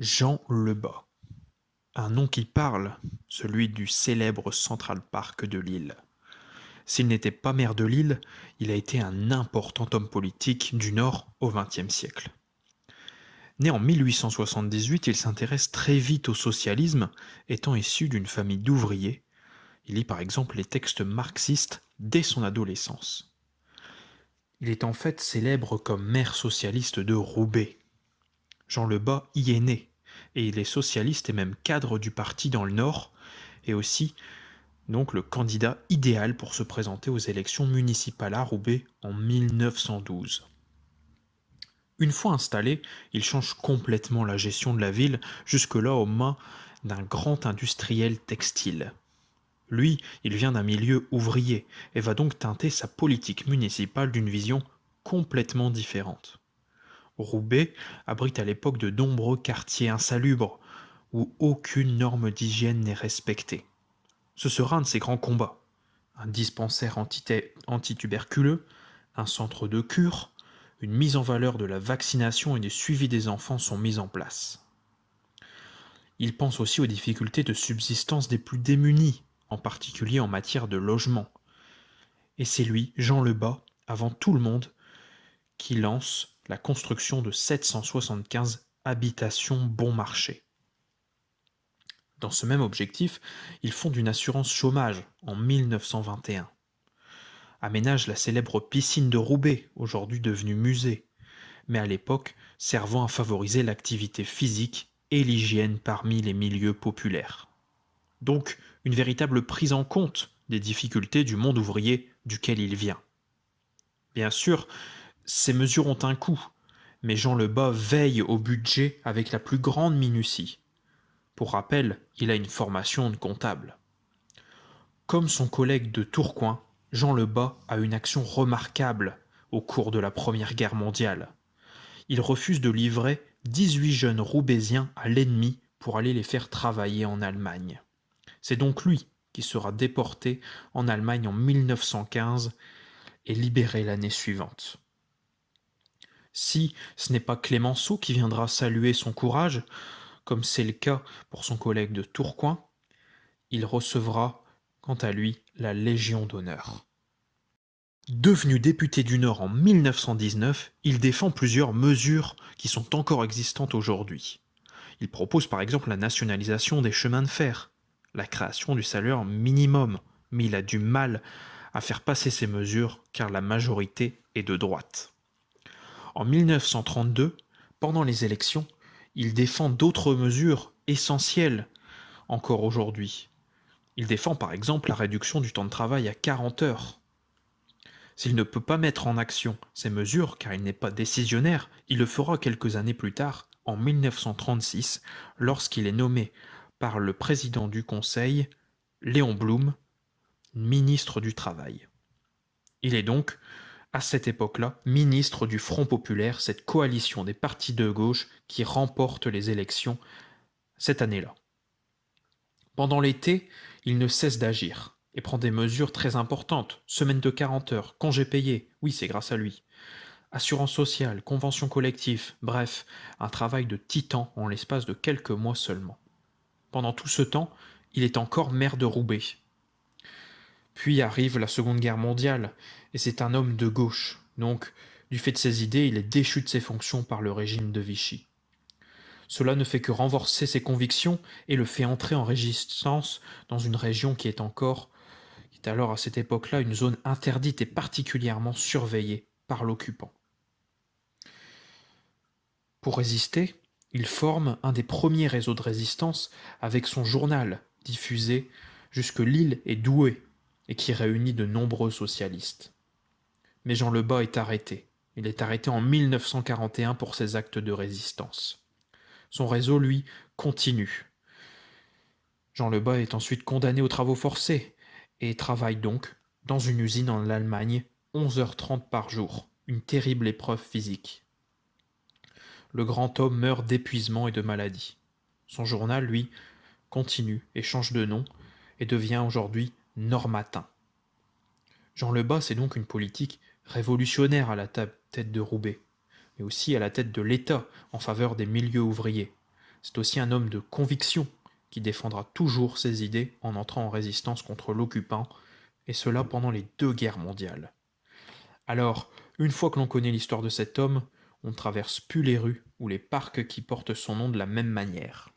Jean Lebas. Un nom qui parle, celui du célèbre Central Park de Lille. S'il n'était pas maire de Lille, il a été un important homme politique du Nord au XXe siècle. Né en 1878, il s'intéresse très vite au socialisme, étant issu d'une famille d'ouvriers. Il lit par exemple les textes marxistes dès son adolescence. Il est en fait célèbre comme maire socialiste de Roubaix. Jean Lebas y est né, et il est socialiste et même cadre du parti dans le Nord, et aussi donc le candidat idéal pour se présenter aux élections municipales à Roubaix en 1912. Une fois installé, il change complètement la gestion de la ville, jusque-là aux mains d'un grand industriel textile. Lui, il vient d'un milieu ouvrier et va donc teinter sa politique municipale d'une vision complètement différente. Roubaix abrite à l'époque de nombreux quartiers insalubres, où aucune norme d'hygiène n'est respectée. Ce sera un de ses grands combats. Un dispensaire antituberculeux, un centre de cure, une mise en valeur de la vaccination et du suivi des enfants sont mises en place. Il pense aussi aux difficultés de subsistance des plus démunis, en particulier en matière de logement. Et c'est lui, Jean Lebas, avant tout le monde, qui lance la construction de 775 habitations bon marché. Dans ce même objectif, il fonde une assurance chômage en 1921. Aménage la célèbre piscine de Roubaix, aujourd'hui devenue musée, mais à l'époque servant à favoriser l'activité physique et l'hygiène parmi les milieux populaires. Donc une véritable prise en compte des difficultés du monde ouvrier duquel il vient. Bien sûr, ces mesures ont un coût, mais Jean Lebas veille au budget avec la plus grande minutie. Pour rappel, il a une formation de comptable. Comme son collègue de Tourcoing, Jean Lebas a une action remarquable au cours de la Première Guerre mondiale. Il refuse de livrer 18 jeunes roubaisiens à l'ennemi pour aller les faire travailler en Allemagne. C'est donc lui qui sera déporté en Allemagne en 1915 et libéré l'année suivante. Si ce n'est pas Clémenceau qui viendra saluer son courage, comme c'est le cas pour son collègue de Tourcoing, il recevra, quant à lui, la Légion d'honneur. Devenu député du Nord en 1919, il défend plusieurs mesures qui sont encore existantes aujourd'hui. Il propose par exemple la nationalisation des chemins de fer, la création du salaire minimum, mais il a du mal à faire passer ces mesures car la majorité est de droite. En 1932, pendant les élections, il défend d'autres mesures essentielles encore aujourd'hui. Il défend par exemple la réduction du temps de travail à 40 heures. S'il ne peut pas mettre en action ces mesures car il n'est pas décisionnaire, il le fera quelques années plus tard, en 1936, lorsqu'il est nommé par le président du Conseil, Léon Blum, ministre du Travail. Il est donc, à cette époque-là, ministre du Front populaire, cette coalition des partis de gauche qui remporte les élections cette année-là. Pendant l'été, il ne cesse d'agir et prend des mesures très importantes. Semaine de 40 heures, congés payés, oui c'est grâce à lui. Assurance sociale, convention collective, bref, un travail de titan en l'espace de quelques mois seulement. Pendant tout ce temps, il est encore maire de Roubaix. Puis arrive la Seconde Guerre mondiale, et c'est un homme de gauche, donc du fait de ses idées, il est déchu de ses fonctions par le régime de Vichy. Cela ne fait que renforcer ses convictions et le fait entrer en résistance dans une région qui est alors à cette époque-là une zone interdite et particulièrement surveillée par l'occupant. Pour résister, il forme un des premiers réseaux de résistance avec son journal, diffusé jusque Lille et Douai, et qui réunit de nombreux socialistes. Mais Jean Lebas est arrêté. Il est arrêté en 1941 pour ses actes de résistance. Son réseau, lui, continue. Jean Lebas est ensuite condamné aux travaux forcés et travaille donc dans une usine en Allemagne 11h30 par jour, une terrible épreuve physique. Le grand homme meurt d'épuisement et de maladie. Son journal, lui, continue et change de nom et devient aujourd'hui Nord-Matin. Jean Lebas, c'est donc une politique révolutionnaire à la tête de Roubaix, mais aussi à la tête de l'État en faveur des milieux ouvriers. C'est aussi un homme de conviction qui défendra toujours ses idées en entrant en résistance contre l'occupant, et cela pendant les 2 guerres mondiales. Alors, une fois que l'on connaît l'histoire de cet homme, on ne traverse plus les rues ou les parcs qui portent son nom de la même manière.